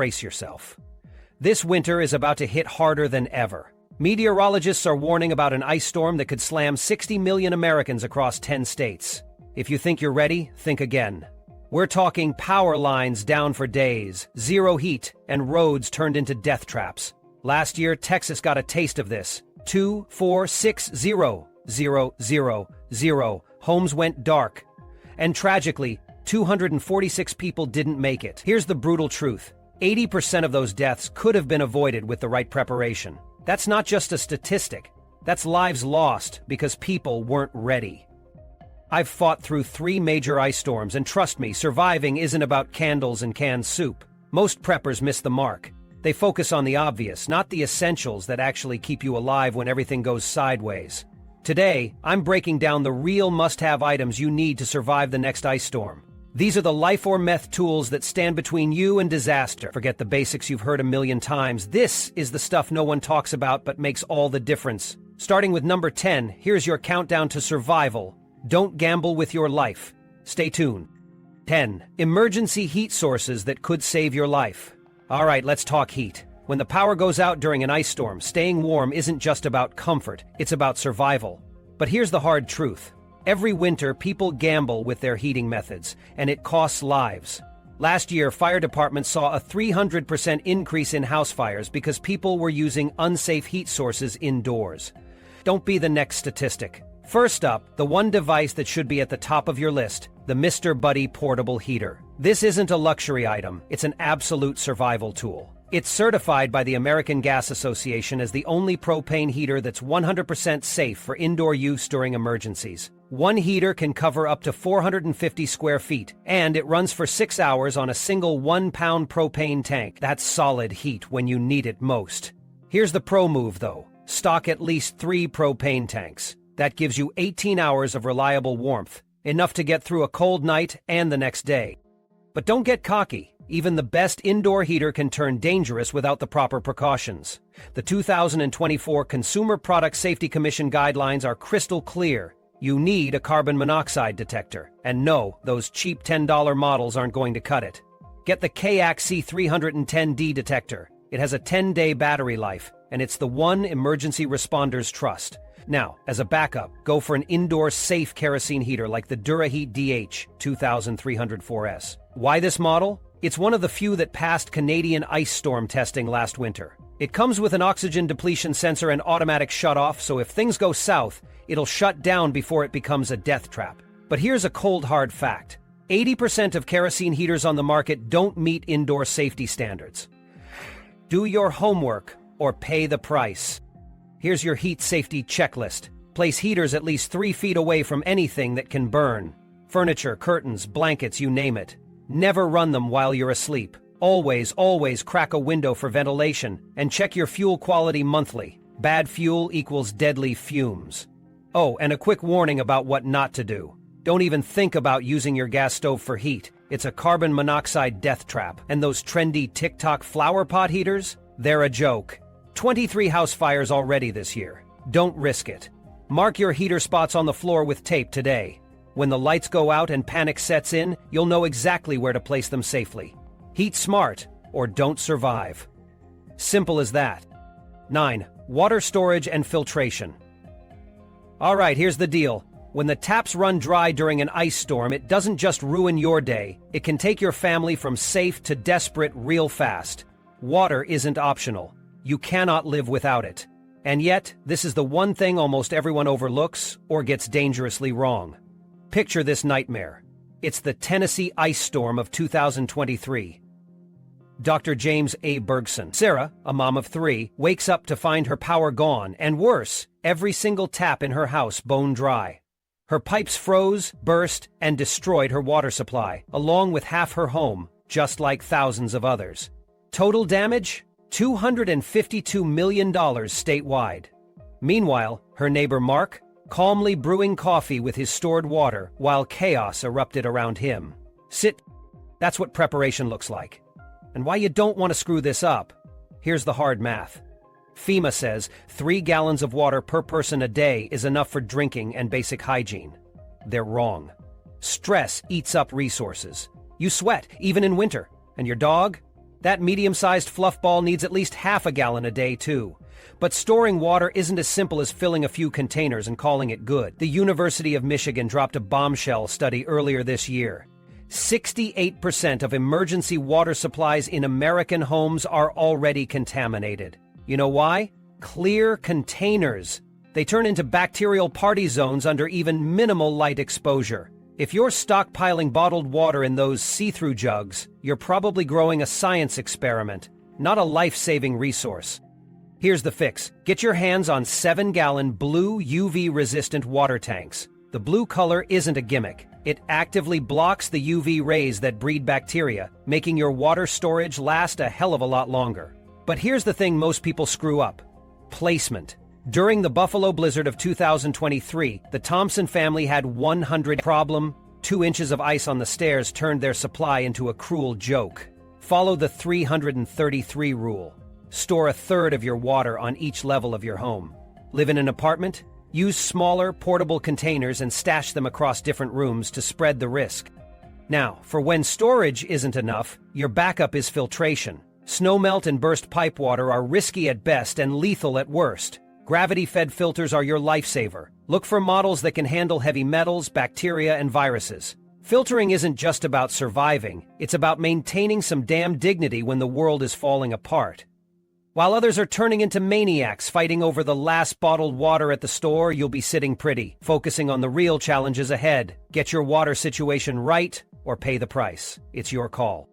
brace yourself. This winter is about to hit harder than ever. Meteorologists are warning about an ice storm that could slam 60 million Americans across 10 states. If you think you're ready, think again. We're talking power lines down for days, zero heat, and roads turned into death traps. Last year, Texas got a taste of this. 2, 4, 6, 0, 0, 0, 0. Homes went dark. And tragically, 246 people didn't make it. Here's the brutal truth. 80% of those deaths could have been avoided with the right preparation. That's not just a statistic. That's lives lost because people weren't ready. I've fought through 3 major ice storms, and trust me, surviving isn't about candles and canned soup. Most preppers miss the mark. They focus on the obvious, not the essentials that actually keep you alive when everything goes sideways. Today, I'm breaking down the real must-have items you need to survive the next ice storm. These are the life or meth tools that stand between you and disaster. Forget the basics you've heard a million times. This is the stuff no one talks about but makes all the difference. Starting with number 10, here's your countdown to survival. Don't gamble with your life. Stay tuned. 10. Emergency heat sources that could save your life. All right, let's talk heat. When the power goes out during an ice storm, staying warm isn't just about comfort, it's about survival. But here's the hard truth. Every winter, people gamble with their heating methods, and it costs lives. Last year, fire departments saw a 300% increase in house fires because people were using unsafe heat sources indoors. Don't be the next statistic. First up, the one device that should be at the top of your list, the Mr. Buddy portable heater. This isn't a luxury item, it's an absolute survival tool. It's certified by the American Gas Association as the only propane heater that's 100% safe for indoor use during emergencies. One heater can cover up to 450 square feet, and it runs for 6 hours on a single 1-pound propane tank. That's solid heat when you need it most. Here's the pro move, though. Stock at least 3 propane tanks. That gives you 18 hours of reliable warmth, enough to get through a cold night and the next day. But don't get cocky. Even the best indoor heater can turn dangerous without the proper precautions. The 2024 Consumer Product Safety Commission guidelines are crystal clear. You need a carbon monoxide detector. And no, those cheap $10 models aren't going to cut it. Get the KAC C310D detector. It has a 10-day battery life, and it's the one emergency responders trust. Now, as a backup, go for an indoor safe kerosene heater like the DuraHeat DH 2304S. Why this model? It's one of the few that passed Canadian ice storm testing last winter. It comes with an oxygen depletion sensor and automatic shut-off, so if things go south, it'll shut down before it becomes a death trap. But here's a cold hard fact. 80% of kerosene heaters on the market don't meet indoor safety standards. Do your homework or pay the price. Here's your heat safety checklist. Place heaters at least 3 feet away from anything that can burn. Furniture, curtains, blankets, you name it. Never run them while you're asleep. Always crack a window for ventilation, and check your fuel quality monthly. Bad fuel equals deadly fumes. Oh, and a quick warning about what not to do. Don't even think about using your gas stove for heat. It's a carbon monoxide death trap. And those trendy TikTok flower pot heaters? They're a joke. 23 house fires already this year. Don't risk it. Mark your heater spots on the floor with tape today. When the lights go out and panic sets in, you'll know exactly where to place them safely. Heat smart, or don't survive. Simple as that. 9. Water storage and filtration. All right, here's the deal. When the taps run dry during an ice storm, it doesn't just ruin your day. It can take your family from safe to desperate real fast. Water isn't optional. You cannot live without it. And yet, this is the one thing almost everyone overlooks or gets dangerously wrong. Picture this nightmare. It's the Tennessee ice storm of 2023. Dr. James A. Bergson. Sarah, a mom of 3, wakes up to find her power gone, and worse, every single tap in her house bone dry. Her pipes froze, burst, and destroyed her water supply, along with half her home, just like thousands of others. Total damage? $252 million statewide. Meanwhile, her neighbor Mark, calmly brewing coffee with his stored water while chaos erupted around him. That's what preparation looks like. And why you don't want to screw this up? Here's the hard math. FEMA says 3 gallons of water per person a day is enough for drinking and basic hygiene. They're wrong. Stress eats up resources. You sweat, even in winter. And your dog? That medium-sized fluff ball needs at least half a gallon a day, too. But storing water isn't as simple as filling a few containers and calling it good. The University of Michigan dropped a bombshell study earlier this year. 68% of emergency water supplies in American homes are already contaminated. You know why? Clear containers. They turn into bacterial party zones under even minimal light exposure. If you're stockpiling bottled water in those see-through jugs, you're probably growing a science experiment, not a life-saving resource. Here's the fix. Get your hands on 7-gallon blue UV-resistant water tanks. The blue color isn't a gimmick. It actively blocks the UV rays that breed bacteria, making your water storage last a hell of a lot longer. But here's the thing most people screw up. Placement. During the Buffalo blizzard of 2023, the Thompson family had 100 problem. 2 inches of ice on the stairs turned their supply into a cruel joke. Follow the 333 rule. Store a third of your water on each level of your home. Live in an apartment? Use smaller, portable containers and stash them across different rooms to spread the risk. Now, for when storage isn't enough, your backup is filtration. Snowmelt and burst pipe water are risky at best and lethal at worst. Gravity-fed filters are your lifesaver. Look for models that can handle heavy metals, bacteria, and viruses. Filtering isn't just about surviving, it's about maintaining some damn dignity when the world is falling apart. While others are turning into maniacs fighting over the last bottled water at the store, you'll be sitting pretty, focusing on the real challenges ahead. Get your water situation right or pay the price. It's your call.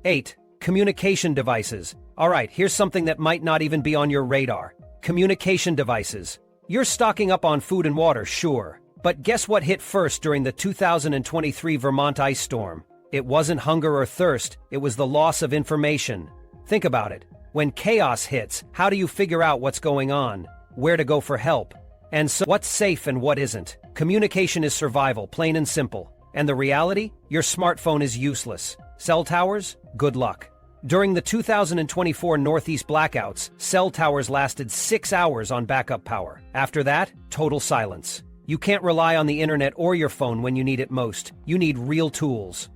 8. Communication devices. All right, here's something that might not even be on your radar. Communication devices. You're stocking up on food and water, sure. But guess what hit first during the 2023 Vermont ice storm? It wasn't hunger or thirst, it was the loss of information. Think about it. When chaos hits, how do you figure out what's going on, where to go for help, and so what's safe and what isn't? Communication is survival, plain and simple. And the reality? Your smartphone is useless. Cell towers? Good luck. During the 2024 Northeast blackouts, cell towers lasted 6 hours on backup power. After that, total silence. You can't rely on the internet or your phone when you need it most. You need real tools.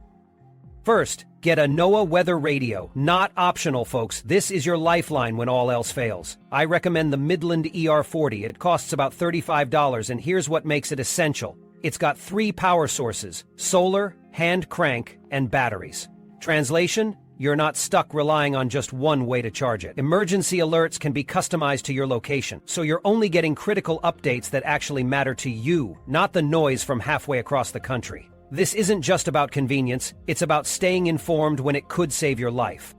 First, get a NOAA weather radio. Not optional, folks. This is your lifeline when all else fails. I recommend the Midland ER40. It costs about $35, and here's what makes it essential. It's got 3 power sources: solar, hand crank, and batteries. Translation? You're not stuck relying on just one way to charge it. Emergency alerts can be customized to your location, so you're only getting critical updates that actually matter to you, not the noise from halfway across the country. This isn't just about convenience, it's about staying informed when it could save your life.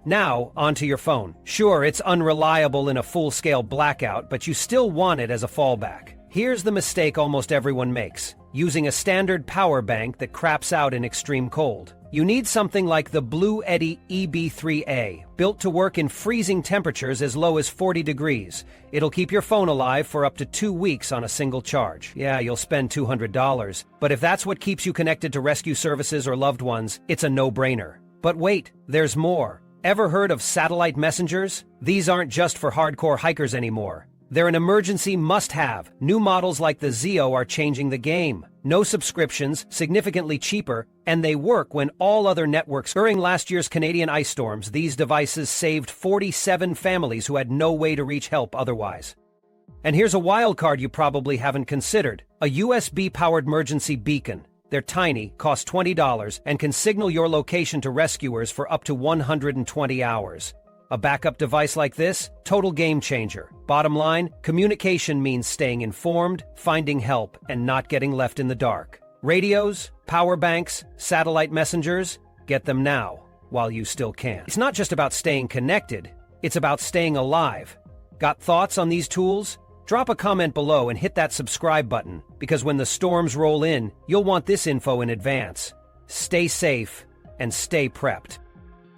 Now, onto your phone. Sure, it's unreliable in a full-scale blackout, but you still want it as a fallback. Here's the mistake almost everyone makes: using a standard power bank that craps out in extreme cold. You need something like the Blue Eddy EB3A, built to work in freezing temperatures as low as 40 degrees. It'll keep your phone alive for up to 2 weeks on a single charge. Yeah, you'll spend $200, but if that's what keeps you connected to rescue services or loved ones, it's a no-brainer. But wait, there's more. Ever heard of satellite messengers? These aren't just for hardcore hikers anymore. They're an emergency must-have. New models like the Zeo are changing the game. No subscriptions, significantly cheaper, and they work when all other networks. During last year's Canadian ice storms, these devices saved 47 families who had no way to reach help otherwise. And here's a wild card you probably haven't considered: a USB-powered emergency beacon. They're tiny, cost $20, and can signal your location to rescuers for up to 120 hours. A backup device like this? Total game changer. Bottom line, communication means staying informed, finding help, and not getting left in the dark. Radios, power banks, satellite messengers, get them now, while you still can. It's not just about staying connected, it's about staying alive. Got thoughts on these tools? Drop a comment below and hit that subscribe button, because when the storms roll in, you'll want this info in advance. Stay safe and stay prepped.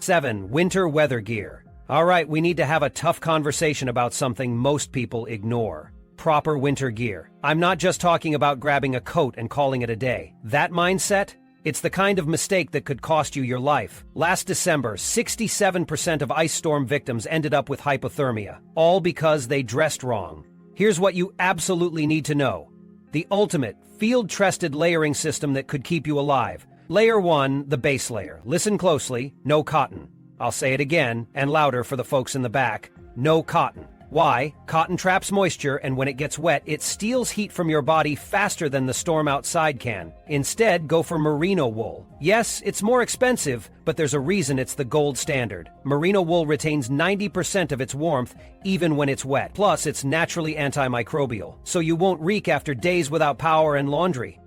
7. Winter weather gear. All right, we need to have a tough conversation about something most people ignore: proper winter gear. I'm not just talking about grabbing a coat and calling it a day. That mindset? It's the kind of mistake that could cost you your life. Last December, 67% of ice storm victims ended up with hypothermia, all because they dressed wrong. Here's what you absolutely need to know: the ultimate, field-tested layering system that could keep you alive. Layer 1, the base layer. Listen closely: no cotton. I'll say it again, and louder for the folks in the back. No cotton. Why? Cotton traps moisture, and when it gets wet, it steals heat from your body faster than the storm outside can. Instead, go for merino wool. Yes, it's more expensive, but there's a reason it's the gold standard. Merino wool retains 90% of its warmth, even when it's wet. Plus, it's naturally antimicrobial, so you won't reek after days without power and laundry.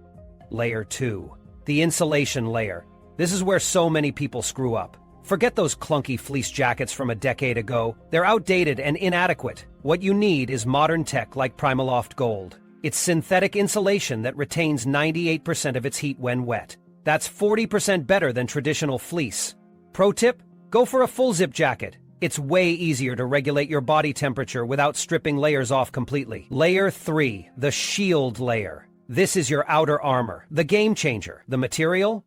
Layer 2. The insulation layer. This is where so many people screw up. Forget those clunky fleece jackets from a decade ago. They're outdated and inadequate. What you need is modern tech like Primaloft Gold. It's synthetic insulation that retains 98% of its heat when wet. That's 40% better than traditional fleece. Pro tip? Go for a full zip jacket. It's way easier to regulate your body temperature without stripping layers off completely. Layer 3, the shield layer. This is your outer armor, the game changer. The material?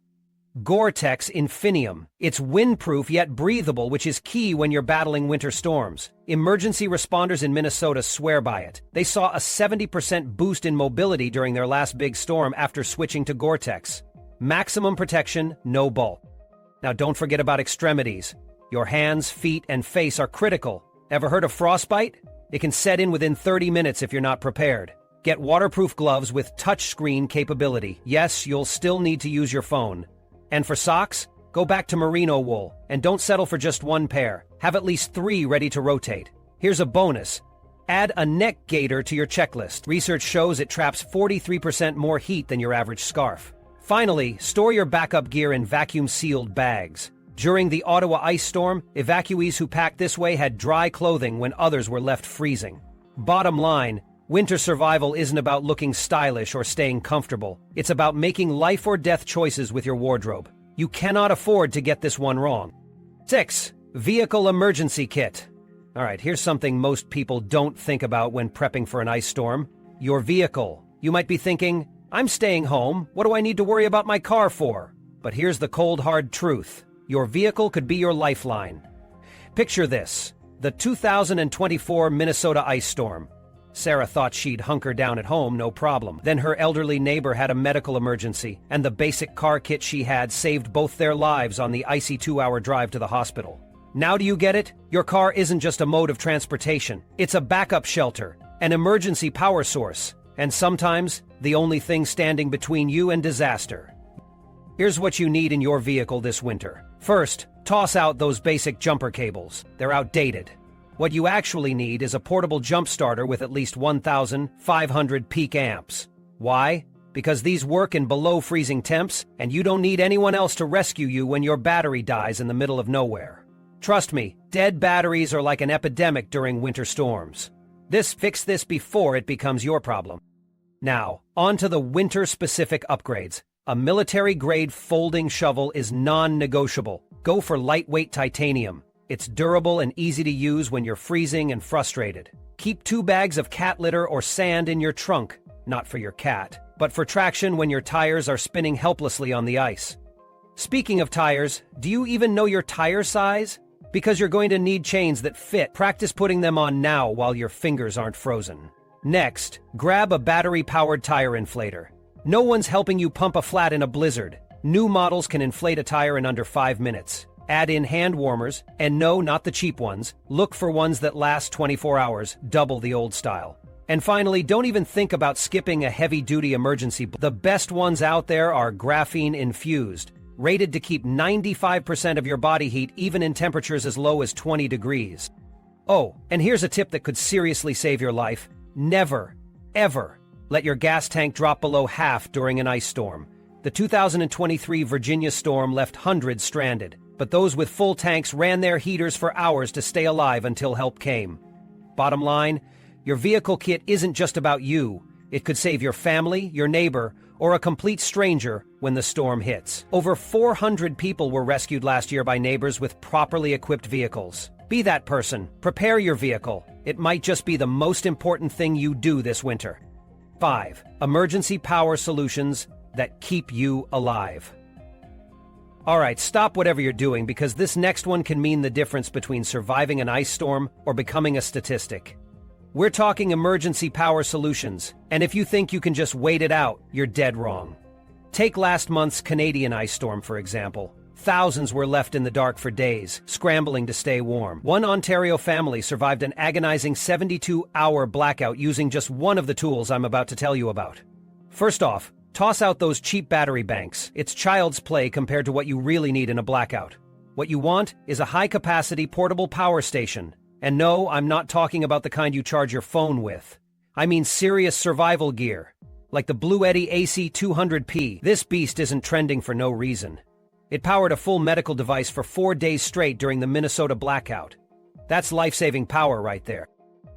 Gore-Tex Infinium. It's windproof yet breathable, which is key when you're battling winter storms. Emergency responders in Minnesota swear by it. They saw a 70% boost in mobility during their last big storm after switching to Gore-Tex. Maximum protection, no bulk. Now don't forget about extremities. Your hands, feet, and face are critical. Ever heard of frostbite? It can set in within 30 minutes if you're not prepared. Get waterproof gloves with touchscreen capability. Yes, you'll still need to use your phone. And for socks, go back to merino wool, and don't settle for just one pair. Have at least 3 ready to rotate. Here's a bonus. Add a neck gaiter to your checklist. Research shows it traps 43% more heat than your average scarf. Finally, store your backup gear in vacuum-sealed bags. During the Ottawa ice storm, evacuees who packed this way had dry clothing when others were left freezing. Bottom line, winter survival isn't about looking stylish or staying comfortable. It's about making life or death choices with your wardrobe. You cannot afford to get this one wrong. 6. Vehicle Emergency Kit. All right, here's something most people don't think about when prepping for an ice storm. Your vehicle. You might be thinking, I'm staying home. What do I need to worry about my car for? But here's the cold, hard truth. Your vehicle could be your lifeline. Picture this. The 2024 Minnesota ice storm. Sarah thought she'd hunker down at home, no problem. Then her elderly neighbor had a medical emergency, and the basic car kit she had saved both their lives on the icy 2-hour drive to the hospital. Now do you get it? Your car isn't just a mode of transportation. It's a backup shelter, an emergency power source, and sometimes the only thing standing between you and disaster. Here's what you need in your vehicle this winter. First, toss out those basic jumper cables. They're outdated. What you actually need is a portable jump starter with at least 1,500 peak amps. Why? Because these work in below freezing temps, and you don't need anyone else to rescue you when your battery dies in the middle of nowhere. Trust me, dead batteries are like an epidemic during winter storms. Fix this before it becomes your problem. Now, on to the winter-specific upgrades. A military-grade folding shovel is non-negotiable. Go for lightweight titanium. It's durable and easy to use when you're freezing and frustrated. Keep 2 bags of cat litter or sand in your trunk, not for your cat, but for traction when your tires are spinning helplessly on the ice. Speaking of tires, do you even know your tire size? Because you're going to need chains that fit. Practice putting them on now while your fingers aren't frozen. Next, grab a battery-powered tire inflator. No one's helping you pump a flat in a blizzard. New models can inflate a tire in under 5 minutes. Add in hand warmers, and no, not the cheap ones. Look for ones that last 24 hours, double the old style. And finally, don't even think about skipping a heavy-duty emergency. The best ones out there are graphene-infused, rated to keep 95% of your body heat even in temperatures as low as 20 degrees. Oh, and here's a tip that could seriously save your life. Never, ever let your gas tank drop below half during an ice storm. The 2023 Virginia storm left hundreds stranded, but those with full tanks ran their heaters for hours to stay alive until help came. Bottom line, your vehicle kit isn't just about you. It could save your family, your neighbor, or a complete stranger when the storm hits. Over 400 people were rescued last year by neighbors with properly equipped vehicles. Be that person. Prepare your vehicle. It might just be the most important thing you do this winter. 5. Emergency power solutions that keep you alive. All right, stop whatever you're doing because this next one can mean the difference between surviving an ice storm or becoming a statistic. We're talking emergency power solutions, and if you think you can just wait it out, you're dead wrong. Take last month's Canadian ice storm, for example. Thousands were left in the dark for days, scrambling to stay warm. One Ontario family survived an agonizing 72-hour blackout using just one of the tools I'm about to tell you about. First off, toss out those cheap battery banks. It's child's play compared to what you really need in a blackout. What you want is a high-capacity portable power station. And no, I'm not talking about the kind you charge your phone with. I mean serious survival gear. Like the Blue Eddy AC200P, this beast isn't trending for no reason. It powered a full medical device for 4 days straight during the Minnesota blackout. That's life-saving power right there.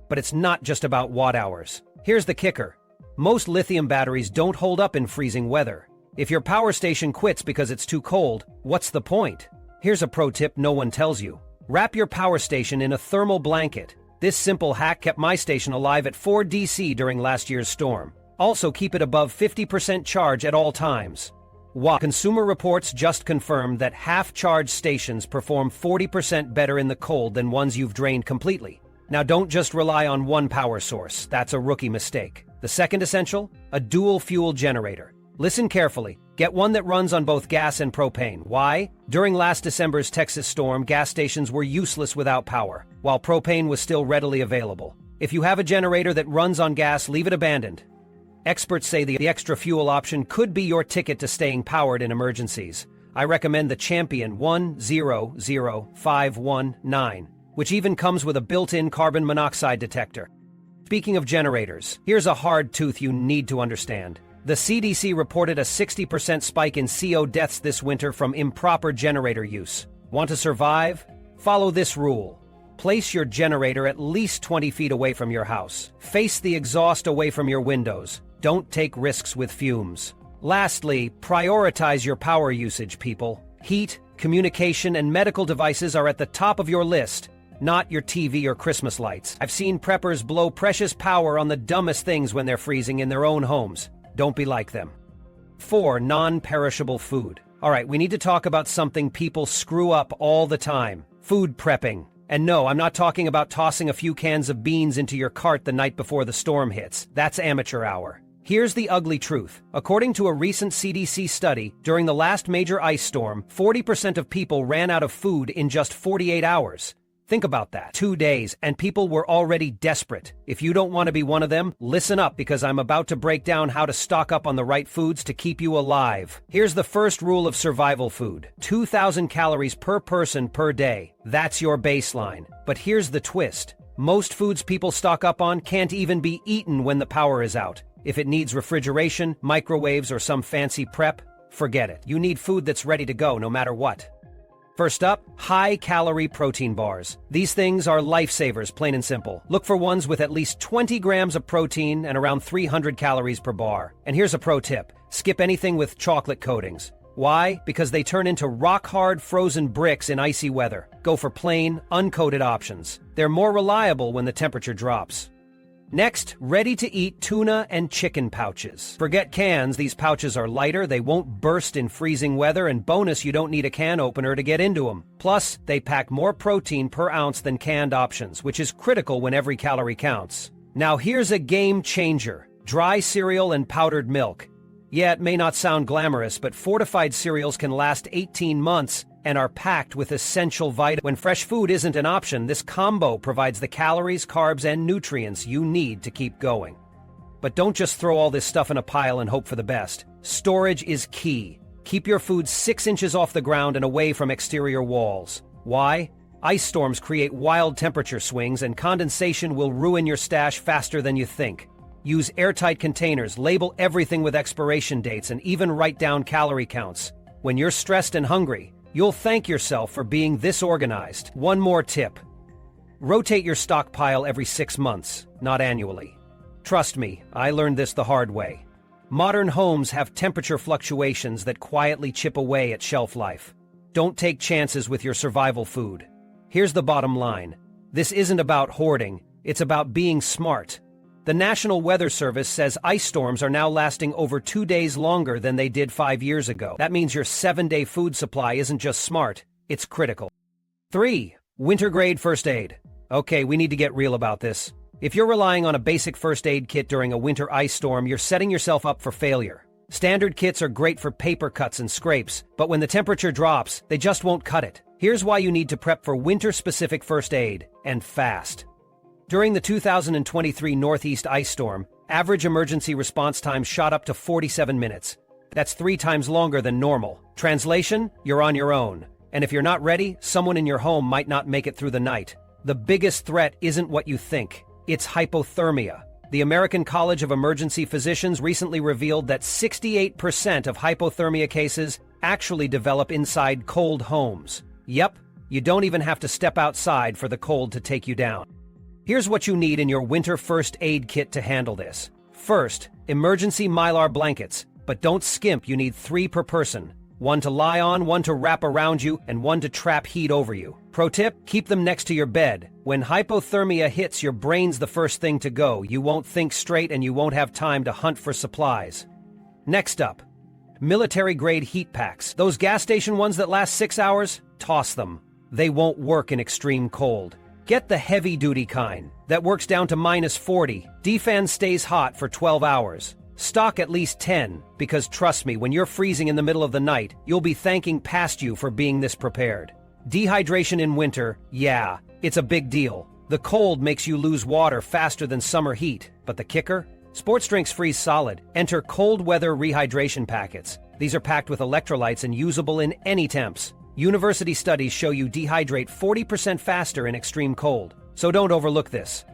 But it's not just about watt-hours. Here's the kicker. Most lithium batteries don't hold up in freezing weather. If your power station quits because it's too cold, what's the point? Here's a pro tip no one tells you. Wrap your power station in a thermal blanket. This simple hack kept my station alive at 4 DC during last year's storm. Also keep it above 50% charge at all times. Wow. Consumer Reports just confirmed that half-charged stations perform 40% better in the cold than ones you've drained completely. Now don't just rely on one power source. That's a rookie mistake. The second essential? A dual-fuel generator. Listen carefully. Get one that runs on both gas and propane. Why? During last December's Texas storm, gas stations were useless without power, while propane was still readily available. If you have a generator that runs on gas, leave it abandoned. Experts say the extra fuel option could be your ticket to staying powered in emergencies. I recommend the Champion 100519, which even comes with a built-in carbon monoxide detector. Speaking of generators, here's a hard truth you need to understand. The CDC reported a 60% spike in CO deaths this winter from improper generator use. Want to survive? Follow this rule. Place your generator at least 20 feet away from your house. Face the exhaust away from your windows. Don't take risks with fumes. Lastly, prioritize your power usage, people. Heat, communication, and medical devices are at the top of your list, not your TV or Christmas lights. I've seen preppers blow precious power on the dumbest things when they're freezing in their own homes. Don't be like them. 4. Non-perishable food. Alright, we need to talk about something people screw up all the time. Food prepping. And no, I'm not talking about tossing a few cans of beans into your cart the night before the storm hits. That's amateur hour. Here's the ugly truth. According to a recent CDC study, during the last major ice storm, 40% of people ran out of food in just 48 hours. Think about that. 2 days, and people were already desperate. If you don't want to be one of them, listen up because I'm about to break down how to stock up on the right foods to keep you alive. Here's the first rule of survival food. 2,000 calories per person per day. That's your baseline. But here's the twist. Most foods people stock up on can't even be eaten when the power is out. If it needs refrigeration, microwaves, or some fancy prep, forget it. You need food that's ready to go no matter what. First up, high-calorie protein bars. These things are lifesavers, plain and simple. Look for ones with at least 20 grams of protein and around 300 calories per bar. And here's a pro tip. Skip anything with chocolate coatings. Why? Because they turn into rock-hard frozen bricks in icy weather. Go for plain, uncoated options. They're more reliable when the temperature drops. Next, ready-to-eat tuna and chicken pouches. Forget cans, these pouches are lighter, they won't burst in freezing weather, and bonus, you don't need a can opener to get into them. Plus, they pack more protein per ounce than canned options, which is critical when every calorie counts. Now here's a game changer. Dry cereal and powdered milk. Yeah, it may not sound glamorous, but fortified cereals can last 18 months and are packed with essential vitamins. When fresh food isn't an option, this combo provides the calories, carbs, and nutrients you need to keep going. But don't just throw all this stuff in a pile and hope for the best. Storage is key. Keep your food 6 inches off the ground and away from exterior walls. Why? Ice storms create wild temperature swings, and condensation will ruin your stash faster than you think. Use airtight containers, label everything with expiration dates, and even write down calorie counts. When you're stressed and hungry, you'll thank yourself for being this organized. One more tip. Rotate your stockpile every 6 months, not annually. Trust me, I learned this the hard way. Modern homes have temperature fluctuations that quietly chip away at shelf life. Don't take chances with your survival food. Here's the bottom line. This isn't about hoarding, it's about being smart. The National Weather Service says ice storms are now lasting over 2 days longer than they did 5 years ago. That means your 7-day food supply isn't just smart, it's critical. 3. Winter-grade first aid. Okay, we need to get real about this. If you're relying on a basic first aid kit during a winter ice storm, you're setting yourself up for failure. Standard kits are great for paper cuts and scrapes, but when the temperature drops, they just won't cut it. Here's why you need to prep for winter-specific first aid, and fast. During the 2023 Northeast ice storm, average emergency response time shot up to 47 minutes. That's 3 times longer than normal. Translation, you're on your own. And if you're not ready, someone in your home might not make it through the night. The biggest threat isn't what you think. It's hypothermia. The American College of Emergency Physicians recently revealed that 68% of hypothermia cases actually develop inside cold homes. Yep, you don't even have to step outside for the cold to take you down. Here's what you need in your winter first aid kit to handle this. First, emergency Mylar blankets, but don't skimp, you need 3 per person. 1 to lie on, 1 to wrap around you, and 1 to trap heat over you. Pro tip, keep them next to your bed. When hypothermia hits, your brain's the first thing to go. You won't think straight and you won't have time to hunt for supplies. Next up, military-grade heat packs. Those gas station ones that last 6 hours? Toss them. They won't work in extreme cold. Get the heavy-duty kind that works down to -40. DFAN stays hot for 12 hours. Stock at least 10, because trust me, when you're freezing in the middle of the night, you'll be thanking past you for being this prepared. Dehydration in winter, yeah, it's a big deal. The cold makes you lose water faster than summer heat, but the kicker? Sports drinks freeze solid. Enter cold weather rehydration packets. These are packed with electrolytes and usable in any temps. University studies show you dehydrate 40% faster in extreme cold, so don't overlook this.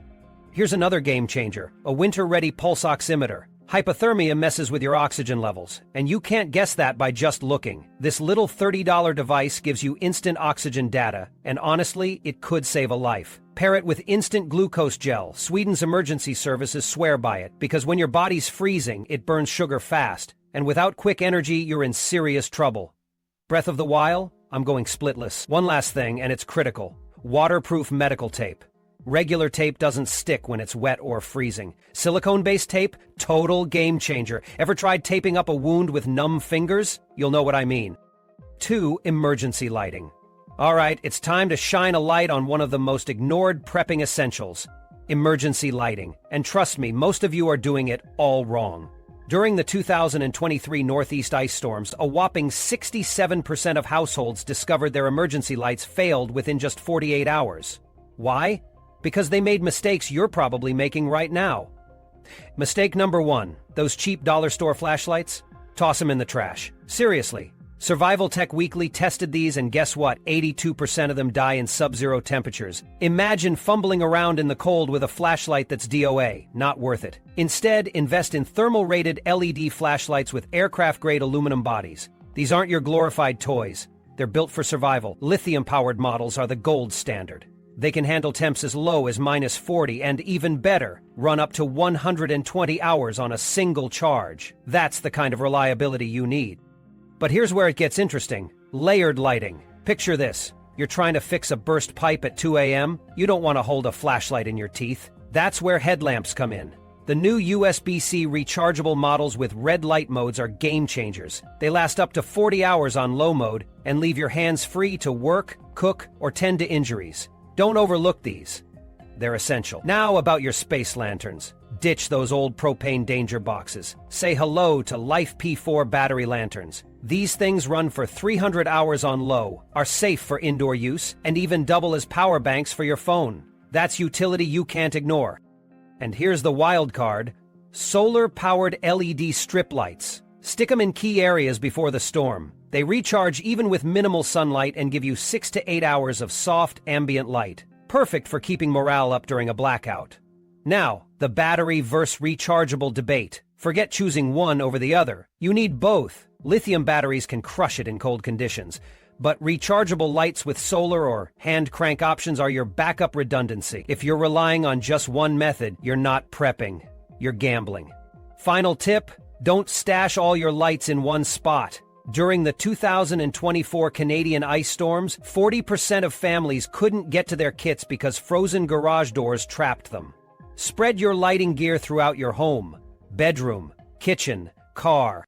Here's another game changer, a winter-ready pulse oximeter. Hypothermia messes with your oxygen levels, and you can't guess that by just looking. This little $30 device gives you instant oxygen data, and honestly, it could save a life. Pair it with instant glucose gel. Sweden's emergency services swear by it, because when your body's freezing, it burns sugar fast, and without quick energy, you're in serious trouble. Breath of the Wild? I'm going splitless. One last thing, and it's critical. Waterproof medical tape. Regular tape doesn't stick when it's wet or freezing. Silicone-based tape? Total game changer. Ever tried taping up a wound with numb fingers? You'll know what I mean. 2. Emergency lighting. All right, it's time to shine a light on one of the most ignored prepping essentials. Emergency lighting. And trust me, most of you are doing it all wrong. During the 2023 Northeast ice storms, a whopping 67% of households discovered their emergency lights failed within just 48 hours. Why? Because they made mistakes you're probably making right now. Mistake number 1, those cheap dollar store flashlights? Toss them in the trash. Seriously. Survival Tech Weekly tested these, and guess what? 82% of them die in sub-zero temperatures. Imagine fumbling around in the cold with a flashlight that's DOA. Not worth it. Instead, invest in thermal-rated LED flashlights with aircraft-grade aluminum bodies. These aren't your glorified toys. They're built for survival. Lithium-powered models are the gold standard. They can handle temps as low as -40 and, even better, run up to 120 hours on a single charge. That's the kind of reliability you need. But here's where it gets interesting. Layered lighting. Picture this. You're trying to fix a burst pipe at 2 a.m. You don't want to hold a flashlight in your teeth. That's where headlamps come in. The new USB-C rechargeable models with red light modes are game changers. They last up to 40 hours on low mode and leave your hands free to work, cook, or tend to injuries. Don't overlook these. They're essential. Now about your space lanterns. Ditch those old propane danger boxes. Say hello to Life P4 battery lanterns. These things run for 300 hours on low, are safe for indoor use, and even double as power banks for your phone. That's utility you can't ignore. And here's the wild card. Solar-powered LED strip lights. Stick them in key areas before the storm. They recharge even with minimal sunlight and give you 6 to 8 hours of soft, ambient light. Perfect for keeping morale up during a blackout. Now, the battery versus rechargeable debate. Forget choosing one over the other. You need both. Lithium batteries can crush it in cold conditions, but rechargeable lights with solar or hand crank options are your backup redundancy. If you're relying on just one method, you're not prepping. You're gambling. Final tip, don't stash all your lights in one spot. During the 2024 Canadian ice storms, 40% of families couldn't get to their kits because frozen garage doors trapped them. Spread your lighting gear throughout your home, bedroom, kitchen, car.